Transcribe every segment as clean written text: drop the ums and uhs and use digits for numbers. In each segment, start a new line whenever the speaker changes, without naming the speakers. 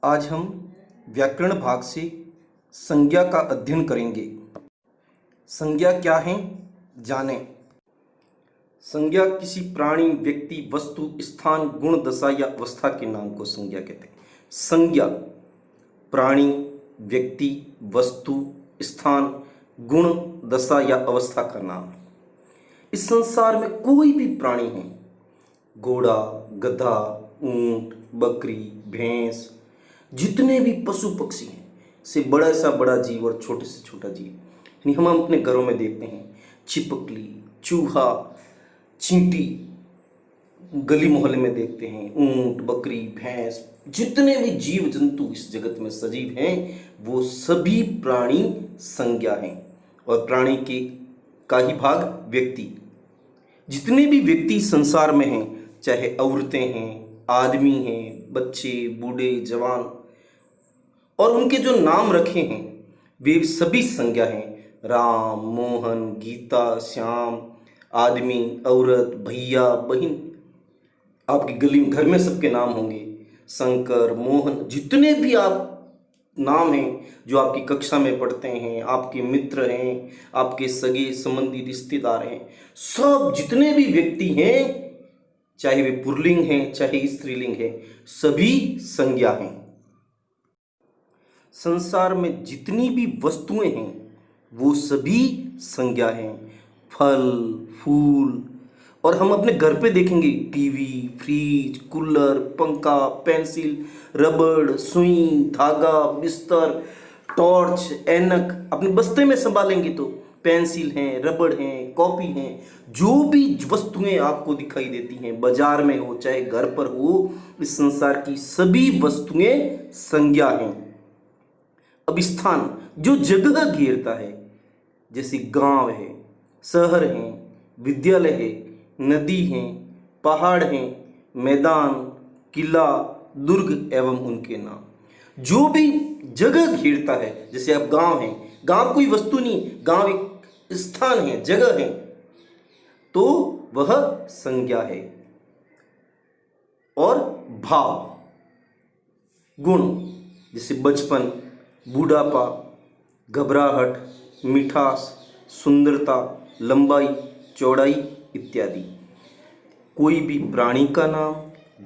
आज हम व्याकरण भाग से संज्ञा का अध्ययन करेंगे। संज्ञा क्या है, जानें। संज्ञा किसी प्राणी, व्यक्ति, वस्तु, स्थान, गुण, दशा या अवस्था के नाम को संज्ञा कहते हैं। संज्ञा प्राणी, व्यक्ति, वस्तु, स्थान, गुण, दशा या अवस्था का नाम है। इस संसार में कोई भी प्राणी है, घोड़ा, गधा, ऊंट, बकरी, भैंस, जितने भी पशु पक्षी हैं, से बड़ा सा बड़ा जीव और छोटे से छोटा जीव, यानी हम अपने घरों में देखते हैं छिपकली, चूहा, चींटी, गली मोहल्ले में देखते हैं ऊंट, बकरी, भैंस, जितने भी जीव जंतु इस जगत में सजीव हैं, वो सभी प्राणी संज्ञा हैं। और प्राणी के का ही भाग व्यक्ति। जितने भी व्यक्ति संसार में हैं, चाहे औरतें हैं, आदमी हैं, बच्चे, बूढ़े, जवान, और उनके जो नाम रखे हैं वे सभी संज्ञा हैं। राम, मोहन, गीता, श्याम, आदमी, औरत, भैया, बहन। आपकी गली घर में सबके नाम होंगे, शंकर, मोहन, जितने भी आप नाम हैं जो आपकी कक्षा में पढ़ते हैं, आपके मित्र हैं, आपके सगे संबंधी रिश्तेदार हैं, सब जितने भी व्यक्ति हैं, चाहे वे पुल्लिंग हैं चाहे स्त्रीलिंग है, सभी संज्ञा हैं। संसार में जितनी भी वस्तुएं हैं वो सभी संज्ञा हैं। फल, फूल, और हम अपने घर पे देखेंगे टीवी, फ्रिज, कूलर, पंखा, पेंसिल, रबड़, सुई, धागा, बिस्तर, टॉर्च, ऐनक, अपने बस्ते में संभालेंगे तो पेंसिल हैं, रबड़ हैं, कॉपी हैं, जो भी वस्तुएं आपको दिखाई देती हैं, बाजार में हो चाहे घर पर हो, इस संसार की सभी वस्तुएं संज्ञा हैं। अब स्थान जो जगह घेरता है, जैसे गांव है, शहर है, विद्यालय है, नदी है, पहाड़ है, मैदान, किला, दुर्ग एवं उनके नाम, जो भी जगह घेरता है, जैसे अब गांव है, गांव कोई वस्तु नहीं, गांव एक स्थान है, जगह है, तो वह संज्ञा है। और भाव, गुण, जैसे बचपन, बूढ़ापा, घबराहट, मिठास, सुंदरता, लंबाई, चौड़ाई इत्यादि। कोई भी प्राणी का नाम,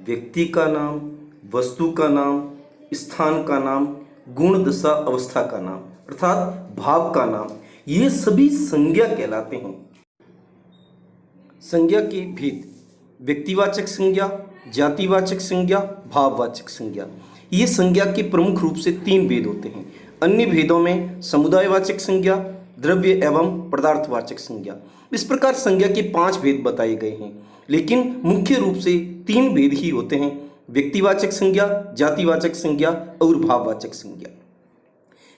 व्यक्ति का नाम, वस्तु का नाम, स्थान का नाम, गुण, दशा, अवस्था का नाम अर्थात भाव का नाम, ये सभी संज्ञा कहलाते हैं। संज्ञा के भेद: व्यक्तिवाचक संज्ञा, जातिवाचक संज्ञा, भाववाचक संज्ञा। ये संज्ञा के प्रमुख रूप से 3 भेद होते हैं। अन्य भेदों में समुदायवाचक संज्ञा, द्रव्य एवं पदार्थवाचक संज्ञा। इस प्रकार संज्ञा के 5 भेद बताए गए हैं, लेकिन मुख्य रूप से 3 भेद ही होते हैं: व्यक्तिवाचक संज्ञा, जातिवाचक संज्ञा और भाववाचक संज्ञा।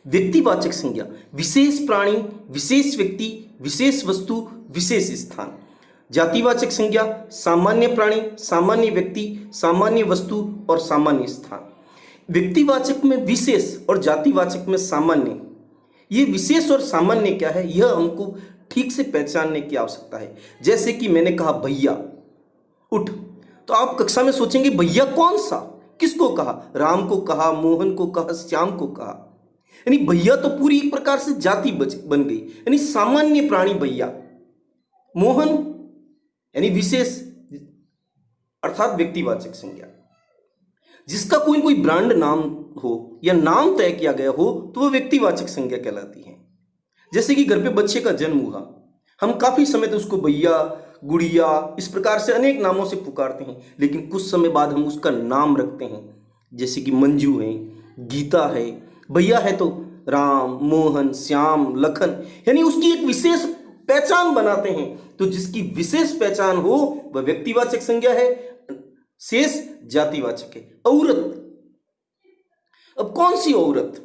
व्यक्तिवाचक संज्ञा विशेष प्राणी, विशेष व्यक्ति, विशेष वस्तु, विशेष स्थान। जातिवाचक संज्ञा सामान्य प्राणी, सामान्य व्यक्ति, सामान्य वस्तु और सामान्य स्थान। व्यक्तिवाचक में विशेष और जातिवाचक में सामान्य। ये विशेष और सामान्य क्या है, यह हमको ठीक से पहचानने की आवश्यकता है। जैसे कि मैंने कहा भैया उठ, तो आप कक्षा में सोचेंगे भैया कौन सा, किसको कहा? राम को कहा, मोहन को कहा, श्याम को कहा। यानी भैया तो पूरी एक प्रकार से जाति बन गई, यानी सामान्य प्राणी भैया। मोहन यानी विशेष अर्थात व्यक्तिवाचक संज्ञा। जिसका कोई कोई ब्रांड नाम हो या नाम तय किया गया हो तो वह व्यक्तिवाचक संज्ञा कहलाती है। जैसे कि घर पे बच्चे का जन्म हुआ, हम काफी समय तक उसको भैया, गुड़िया, इस प्रकार से अनेक नामों से पुकारते हैं, लेकिन कुछ समय बाद हम उसका नाम रखते हैं। जैसे कि मंजू है, गीता है, भैया है तो राम, मोहन, श्याम, लखन, यानी उसकी एक विशेष पहचान बनाते हैं। तो जिसकी विशेष पहचान हो वह व्यक्तिवाचक संज्ञा है, शेष जातिवाचक है। औरत, अब कौन सी औरत,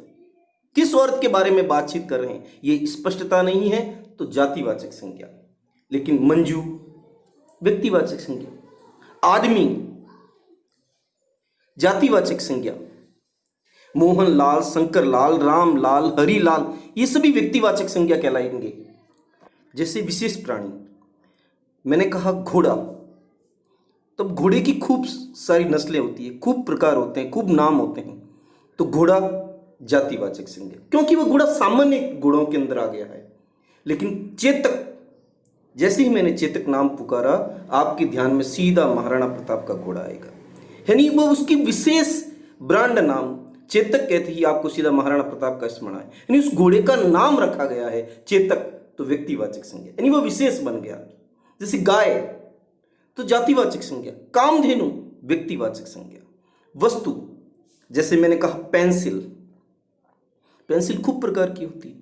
किस औरत के बारे में बातचीत कर रहे हैं, ये स्पष्टता नहीं है तो जातिवाचक संज्ञा। लेकिन मंजू व्यक्तिवाचक संज्ञा, आदमी जातिवाचक संज्ञा, मोहन लाल, शंकर लाल, राम लाल, हरि लाल, ये सभी व्यक्तिवाचक संज्ञा कहलाएंगे। जैसे विशेष प्राणी, मैंने कहा घोड़ा, तब घोड़े की खूब सारी नस्लें होती है, खूब प्रकार होते हैं, खूब नाम होते हैं। तो घोड़ा जातिवाचक संज्ञा, क्योंकि वो घोड़ा सामान्य गुणों के अंदर आ गया है। लेकिन चेतक, जैसे ही मैंने चेतक नाम पुकारा, आपके ध्यान में सीधा महाराणा प्रताप का घोड़ा आएगा, यानी वो उसकी विशेष ब्रांड नाम चेतक कहते ही आपको सीधा महाराणा प्रताप का स्मरण आए, यानी उस घोड़े का नाम रखा गया है चेतक, तो व्यक्तिवाचक संज्ञा, यानी वो विशेष बन गया। जैसे गाय तो जातिवाचक संज्ञा, कामधेनु व्यक्तिवाचक संज्ञा। वस्तु, जैसे मैंने कहा पेंसिल, पेंसिल खूब प्रकार की होती है।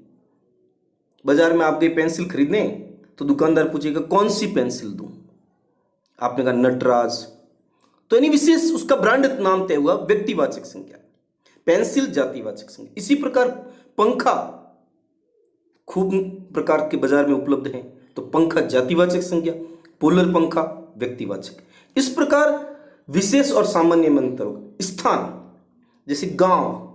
बाजार में आप गए पेंसिल खरीदने तो दुकानदार पूछेगा कौन सी पेंसिल दूं, आपने कहा नटराज, तो यानी विशेष उसका ब्रांड नाम तय हुआ, व्यक्तिवाचक संज्ञा। पेंसिल जातिवाचक संज्ञा। इसी प्रकार पंखा खूब प्रकार के बाजार में उपलब्ध हैं, तो पंखा जातिवाचक संज्ञा, पोलर पंखा व्यक्तिवाचक। इस प्रकार विशेष और सामान्य में अंतर होगा। स्थान, जैसे गांव,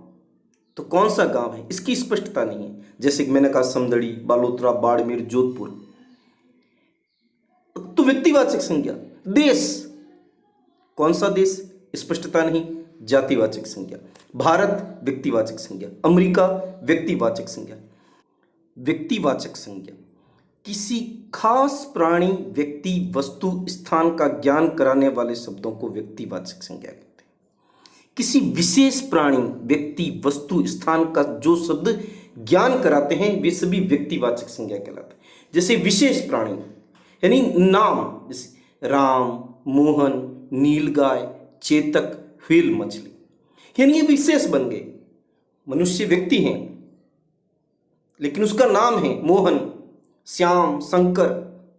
तो कौन सा गांव है इसकी स्पष्टता नहीं है, जैसे कि मैंने कहा समदड़ी, बालोतरा, बाड़मेर, जोधपुर, तो व्यक्तिवाचक संज्ञा। देश, कौन सा देश स्पष्टता नहीं, जातिवाचक संज्ञा। भारत व्यक्तिवाचक संज्ञा, अमेरिका व्यक्तिवाचक संज्ञा। व्यक्तिवाचक संज्ञा किसी खास प्राणी, व्यक्ति, वस्तु, स्थान का ज्ञान कराने वाले शब्दों को व्यक्तिवाचक संज्ञा कहते हैं। किसी विशेष प्राणी, व्यक्ति, वस्तु, स्थान का जो शब्द ज्ञान कराते हैं वे सभी व्यक्तिवाचक संज्ञा कहलाते हैं। जैसे विशेष प्राणी यानी नाम, जैसे राम, मोहन, नीलगाय, चेतक, व्हेल मछली, यानी ये विशेष बन गए। मनुष्य व्यक्ति हैं लेकिन उसका नाम है मोहन, श्याम, शंकर,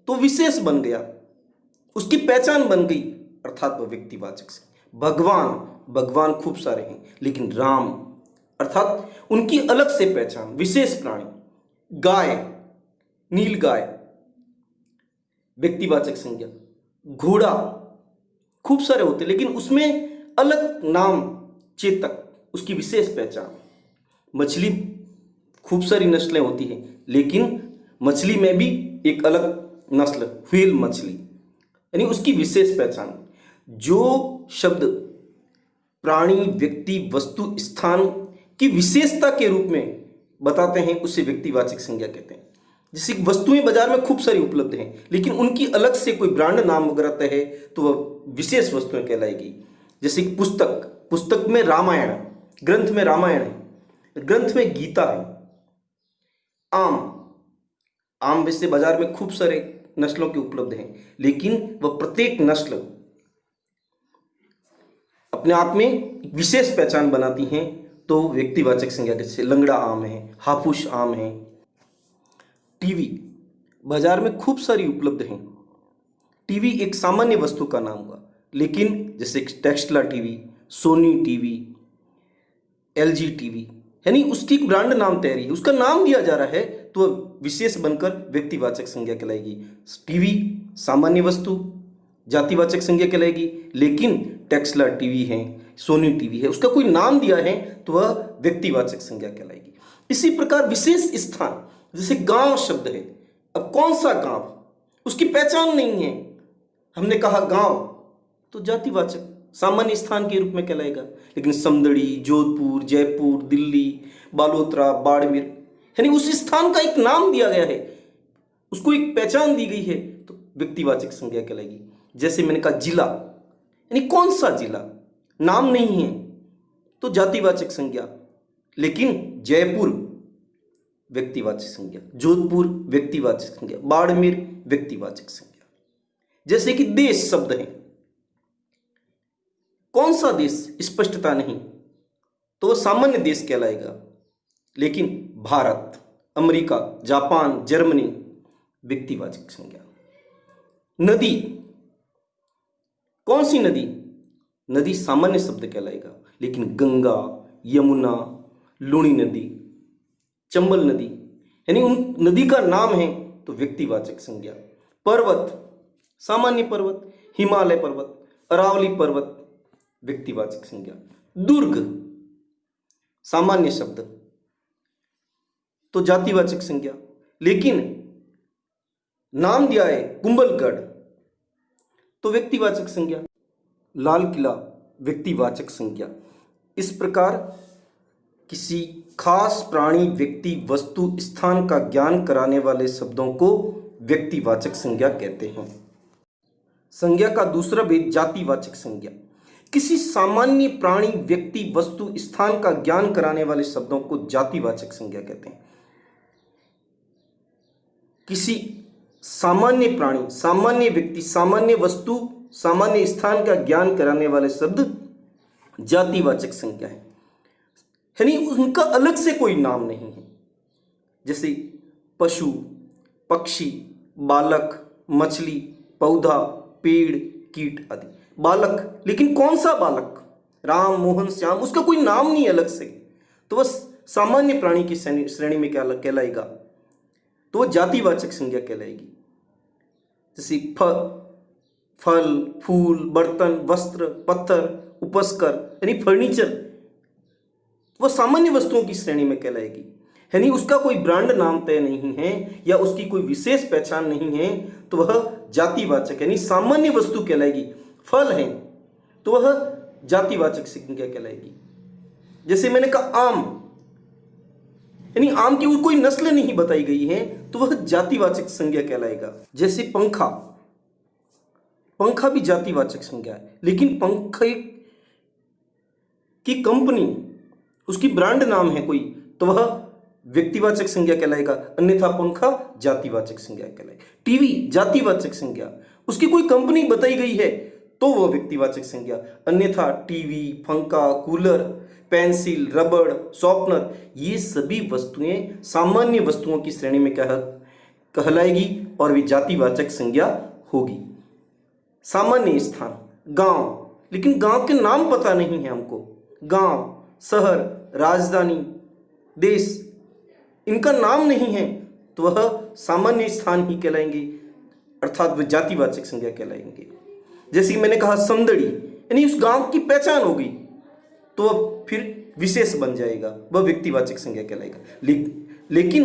तो विशेष बन गया, उसकी पहचान बन गई, अर्थात वह व्यक्तिवाचक से। भगवान, भगवान खूब सारे हैं लेकिन राम, अर्थात उनकी अलग से पहचान, विशेष प्राणी। गाय, नीलगाय व्यक्तिवाचक संज्ञा। घोड़ा खूब सारे होते लेकिन उसमें अलग नाम चेतक, उसकी विशेष पहचान। मछली खूब सारी नस्लें होती हैं लेकिन मछली में भी एक अलग नस्ल, व्हेल मछली, यानी उसकी विशेष पहचान। जो शब्द प्राणी, व्यक्ति, वस्तु, स्थान की विशेषता के रूप में बताते हैं उसे व्यक्तिवाचक संज्ञा कहते हैं। जैसे वस्तुएं बाजार में खूब सारी उपलब्ध हैं लेकिन उनकी अलग से कोई ब्रांड नाम वगैरह तय है तो वह विशेष वस्तुएं कहलाएगी। जैसे पुस्तक, पुस्तक में रामायण, ग्रंथ में रामायण है, ग्रंथ में गीता है। आम, आम वैसे बाजार में खूब सारे नस्लों के उपलब्ध हैं लेकिन वह प्रत्येक नस्ल अपने आप में विशेष पहचान बनाती हैं तो व्यक्तिवाचक संज्ञा। जैसे लंगड़ा आम है, हाफूस आम है। टीवी बाजार में खूब सारी उपलब्ध हैं। टीवी एक सामान्य वस्तु का नाम हुआ लेकिन जैसे Texla TV, Sony TV, LG TV, यानी उसकी एक ब्रांड नाम तय रही है, उसका नाम दिया जा रहा है तो विशेष बनकर व्यक्तिवाचक संज्ञा कहलाएगी। टीवी सामान्य वस्तु, जातिवाचक संज्ञा कहलाएगी, लेकिन टेक्स्ला टीवी है, सोनी टीवी है, उसका कोई नाम दिया है तो वह व्यक्तिवाचक संज्ञा कहलाएगी। इसी प्रकार विशेष स्थान, जैसे गांव शब्द है, अब कौन सा गांव, उसकी पहचान नहीं है, हमने कहा गांव तो जातिवाचक सामान्य स्थान के रूप में कहलाएगा। लेकिन समदड़ी, जोधपुर, जयपुर, दिल्ली, बालोतरा, बाड़मेर, यानी उस स्थान का एक नाम दिया गया है, उसको एक पहचान दी गई है तो व्यक्तिवाचक संज्ञा कहलाएगी। जैसे मैंने कहा जिला, यानी कौन सा जिला, नाम नहीं है तो जातिवाचक संज्ञा। लेकिन जयपुर व्यक्तिवाचक संज्ञा, जोधपुर व्यक्तिवाचक संज्ञा, बाड़मेर व्यक्तिवाचक संज्ञा। जैसे कि देश शब्द है, कौन सा देश स्पष्टता नहीं तो वह सामान्य देश कहलाएगा। लेकिन भारत, अमेरिका, जापान, जर्मनी व्यक्तिवाचक संज्ञा। नदी, कौन सी नदी, नदी सामान्य शब्द कहलाएगा, लेकिन गंगा, यमुना, लुणी नदी, चंबल नदी, यानी उन नदी का नाम है तो व्यक्तिवाचक संज्ञा। पर्वत, सामान्य पर्वत, हिमालय पर्वत, अरावली पर्वत व्यक्तिवाचक संज्ञा। दुर्ग सामान्य शब्द तो जातिवाचक संज्ञा, लेकिन नाम दिया है कुंभलगढ़ तो व्यक्तिवाचक संज्ञा। लाल किला व्यक्तिवाचक संज्ञा। इस प्रकार किसी खास प्राणी, व्यक्ति, वस्तु, स्थान का ज्ञान कराने वाले शब्दों को व्यक्तिवाचक संज्ञा कहते हैं। संज्ञा का दूसरा भेद जातिवाचक संज्ञा। किसी सामान्य प्राणी, व्यक्ति, वस्तु, स्थान का ज्ञान कराने वाले शब्दों को जातिवाचक संज्ञा कहते हैं। किसी सामान्य प्राणी, सामान्य व्यक्ति, सामान्य वस्तु, सामान्य स्थान का ज्ञान कराने वाले शब्द जातिवाचक संज्ञा है, यानी उनका अलग से कोई नाम नहीं है। जैसे पशु, पक्षी, बालक, मछली, पौधा, पेड़, कीट आदि। बालक, लेकिन कौन सा बालक? राम, मोहन, श्याम, उसका कोई नाम नहीं अलग से, तो वह सामान्य प्राणी की श्रेणी में क्या कहलाएगा? तो वह जातिवाचक संज्ञा कहलाएगी। जैसे फल, फूल, बर्तन, वस्त्र, पत्थर, उपस्कर यानी फर्नीचर, वह सामान्य वस्तुओं की श्रेणी में कहलाएगी, यानी उसका कोई ब्रांड नाम तय नहीं है या उसकी कोई विशेष पहचान नहीं है, तो वह जातिवाचक यानी सामान्य वस्तु कहलाएगी। फल है तो वह जातिवाचक संज्ञा कहलाएगी। जैसे मैंने कहा आम, यानी आम की कोई नस्ल नहीं बताई गई है, तो वह जातिवाचक संज्ञा कहलाएगा। जैसे पंखा, पंखा भी जातिवाचक संज्ञा है, लेकिन पंखे की कंपनी, उसकी ब्रांड नाम है कोई, तो वह व्यक्तिवाचक संज्ञा कहलाएगा, अन्यथा पंखा जातिवाचक संज्ञा कहलाएगा। टीवी जातिवाचक संज्ञा, उसकी कोई कंपनी बताई गई है तो वह व्यक्तिवाचक संज्ञा, अन्यथा टीवी, पंखा, कूलर, पेंसिल, रबड़, शॉर्पनर, ये सभी वस्तुएं सामान्य वस्तुओं की श्रेणी में कहलाएगी और वे जातिवाचक संज्ञा होगी। सामान्य स्थान, गांव, लेकिन गांव के नाम पता नहीं है हमको। गांव, शहर, राजधानी, देश, इनका नाम नहीं है, तो वह सामान्य स्थान ही कहलाएंगे, अर्थात वह जातिवाचक संज्ञा कहलाएंगे। जैसे मैंने कहा समदड़ी, यानी उस गांव की पहचान हो गई, तो वह फिर विशेष बन जाएगा, वह व्यक्तिवाचक संज्ञा कहलाएगा। लेकिन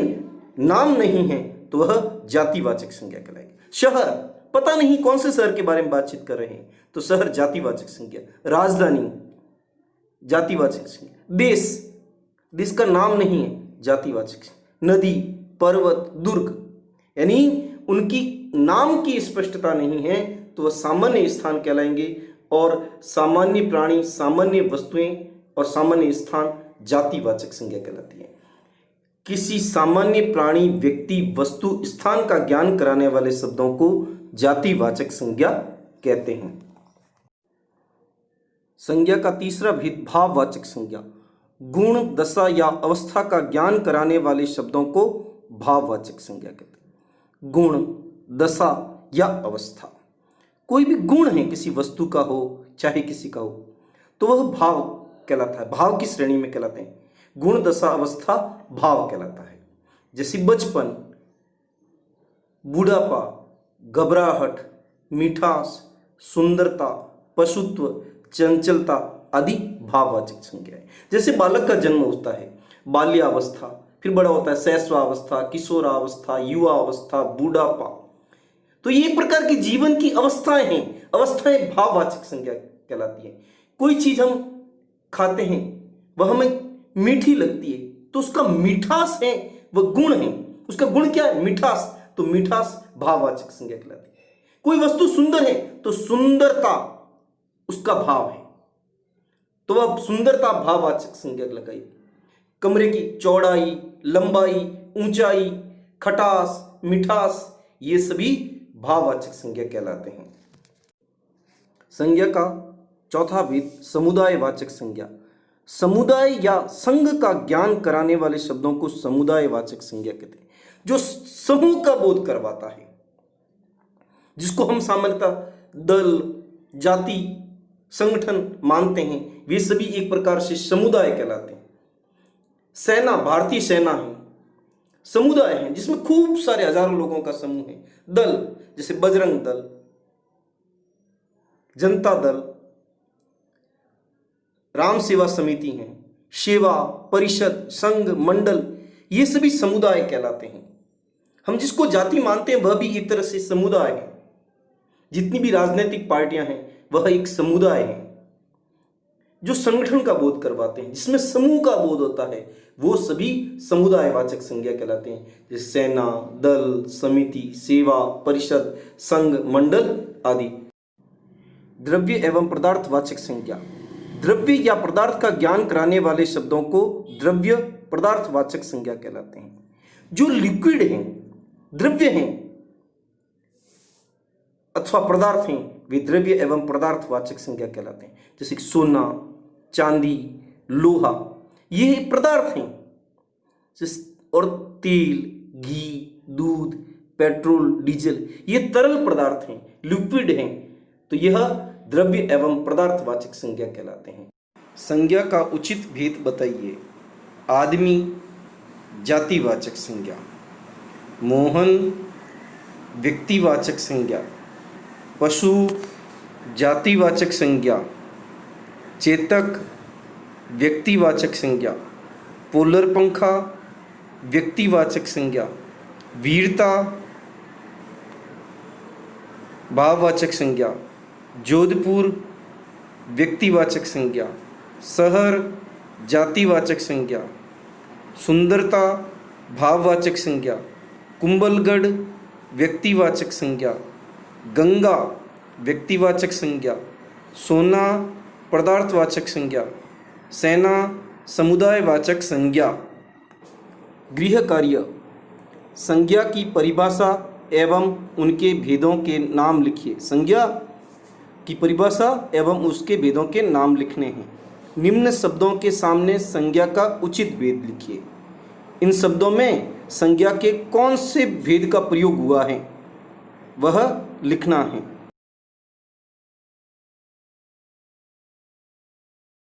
नाम नहीं है तो वह जातिवाचक संज्ञा कहलाएगा। शहर, पता नहीं कौन से शहर के बारे में बातचीत कर रहे हैं, तो शहर जातिवाचक संज्ञा। राजधानी जातिवाचक संज्ञा। देश, देश का नाम नहीं है, जातिवाचक। नदी, पर्वत, दुर्ग, यानी उनकी नाम की स्पष्टता नहीं है, तो वह सामान्य स्थान कहलाएंगे और सामान्य प्राणी, सामान्य वस्तुएं और सामान्य स्थान जातिवाचक संज्ञा कहलाती है। किसी सामान्य प्राणी, व्यक्ति, वस्तु, स्थान का ज्ञान कराने वाले शब्दों को जातिवाचक संज्ञा कहते हैं। संज्ञा का तीसरा भेद भाववाचक संज्ञा। गुण, दशा या अवस्था का ज्ञान कराने वाले शब्दों को भाववाचक संज्ञा कहते हैं। गुण, दशा या अवस्था, कोई भी गुण है किसी वस्तु का हो चाहे किसी का हो, तो वह भाव कहलाता है, भाव की श्रेणी में कहलाते हैं। गुण, दशा, अवस्था भाव कहलाता है। जैसे बचपन, बूढ़ापा, घबराहट, मिठास, सुंदरता, पशुत्व, चंचलता आदि भाववाचक संज्ञा है। जैसे बालक का जन्म होता है, बाल्यावस्था, फिर बड़ा होता है शैशवावस्था, किशोरावस्था, युवावस्था, बूढ़ापा, तो ये एक प्रकार की जीवन की अवस्थाएं हैं। अवस्थाएं भाववाचक संज्ञा कहलाती है। कोई चीज हम खाते हैं, वह हमें मीठी लगती है, तो उसका मिठास है, वह गुण है। उसका गुण क्या है? मिठास, तो मिठास भाववाचक संज्ञा कहलाती है। कोई वस्तु सुंदर है, तो सुंदरता उसका भाव है, तो वह सुंदरता भाववाचक संज्ञा लगाई। कमरे की चौड़ाई, लंबाई, ऊंचाई, खटास, मिठास, ये सभी भाववाचक संज्ञा कहलाते हैं। संज्ञा का चौथा भेद समुदायवाचक संज्ञा। समुदाय या संघ का ज्ञान कराने वाले शब्दों को समुदायवाचक संज्ञा कहते हैं। जो समूह का बोध करवाता है, जिसको हम सामान्यतः दल, जाति, संगठन मानते हैं, वे सभी एक प्रकार से समुदाय कहलाते हैं। सेना, भारतीय सेना है, समुदाय है जिसमें खूब सारे हजारों लोगों का समूह है। दल, जैसे बजरंग दल, जनता दल, राम सेवा समिति है, सेवा, परिषद, संघ, मंडल, ये सभी समुदाय कहलाते हैं। हम जिसको जाति मानते हैं वह भी एक तरह से समुदाय है। जितनी भी राजनीतिक पार्टियां हैं वह एक समुदाय है। जो संगठन का बोध करवाते हैं, जिसमें समूह का बोध होता है, वो सभी समुदायवाचक संज्ञा कहलाते हैं। जैसे सेना, दल, समिति, सेवा, परिषद, संघ, मंडल आदि। द्रव्य एवं पदार्थवाचक संज्ञा। द्रव्य या पदार्थ का ज्ञान कराने वाले शब्दों को द्रव्य पदार्थवाचक संज्ञा कहलाते हैं। जो लिक्विड हैं, द्रव्य हैं अथवा पदार्थ हैं, वे द्रव्य एवं पदार्थवाचक संज्ञा कहलाते हैं। जैसे कि सोना, चांदी, लोहा, ये पदार्थ हैं। और तेल, घी, दूध, पेट्रोल, डीजल, ये तरल पदार्थ हैं, लिक्विड हैं। तो यह द्रव्य एवं पदार्थवाचक संज्ञा कहलाते हैं। संज्ञा का उचित भेद बताइए। आदमी जातिवाचक संज्ञा, मोहन व्यक्तिवाचक संज्ञा, पशु जातिवाचक संज्ञा, चेतक व्यक्तिवाचक संज्ञा, पोलर पंखा व्यक्तिवाचक संज्ञा, वीरता भाववाचक संज्ञा, जोधपुर व्यक्तिवाचक संज्ञा, शहर जातिवाचक संज्ञा, सुंदरता भाववाचक संज्ञा, कुंभलगढ़ व्यक्तिवाचक संज्ञा, गंगा व्यक्तिवाचक संज्ञा, सोना पदार्थवाचक संज्ञा, सेना समुदायवाचक संज्ञा। गृह कार्य। संज्ञा की परिभाषा एवं उनके भेदों के नाम लिखिए। संज्ञा की परिभाषा एवं उसके भेदों के नाम लिखने हैं। निम्न शब्दों के सामने संज्ञा का उचित भेद लिखिए। इन शब्दों में संज्ञा के कौन से भेद का प्रयोग हुआ है वह लिखना है।